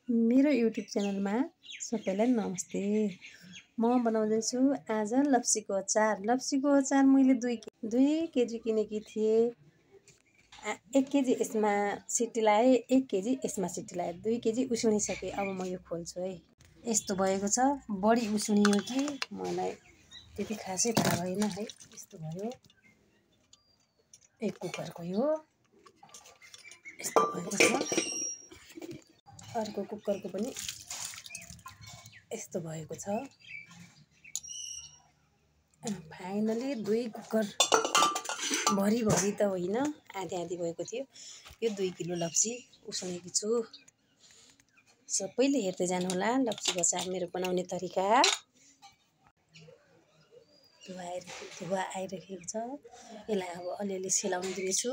मेरो युट्युब च्यानलमा सबैलाई नमस्ते। म बनाउँदैछु आज लप्सीको अचार। लप्सीको अचार मैले 2 केजी किनेकी थिएँ। 1 केजी यसमा सिटी लाएँ, 1 केजी यसमा सिटी लाएँ। 2 केजी उसिनिसकेँ। अब म यो खोल्छु है। यस्तो भएको छ। बढी उसिनियो कि मलाई त्यति खासै थाहा भएन है। यस्तो भयो। एक कुकरको यो यस्तो भएको छ। अर्को कुकरको पनि यस्तो भएको छ। फाइनली 2 कुकर भरि त होइन, आधी भएको थियो। यो 2 किलो लप्सी उसिनेकी छु। सबैले हेर्दै जानुहोला लप्सीको अचार मेरो बनाउने तरिका। धुवा आइरहेको छ। यसलाई अब अलिअलि सेलाउन दिनेछु।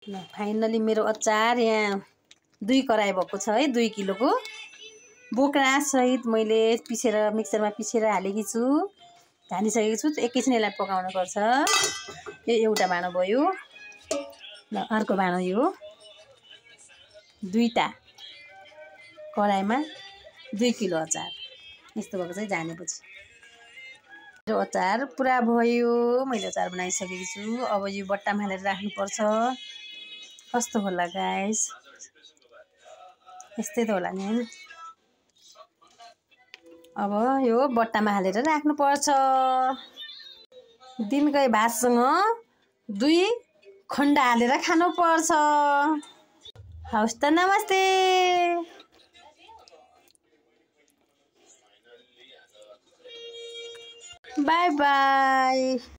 ल फाइनली मेरो अचार यहाँ 2 कराई भएको छ है। 2 किलोको बोक्रा सहित मैले मिक्सरमा पिसेर हालेकी छु। झानिसकेको छु। एकैछिन यसलाई पकाउनु पर्छ। यो एउटा भाँडो भयो। ल अर्को भाँडो यो 2टा कराईमा 2 किलो अचार यस्तो भएको चाहिँ झानेपछि मेरो अचार पुरा भयो। मैले अचार बनाइसकेको छु। अब यो बट्टामा हालेर राख्नुपर्छ। कस्तो होला गाइस, यस्तै त होला नि हैन। अब यो बट्टामा हालेर राख्नुपर्छ। दिनकै भातसँग 2 खण्ड हालेर खानुपर्छ। हवस् त, नमस्ते। By by.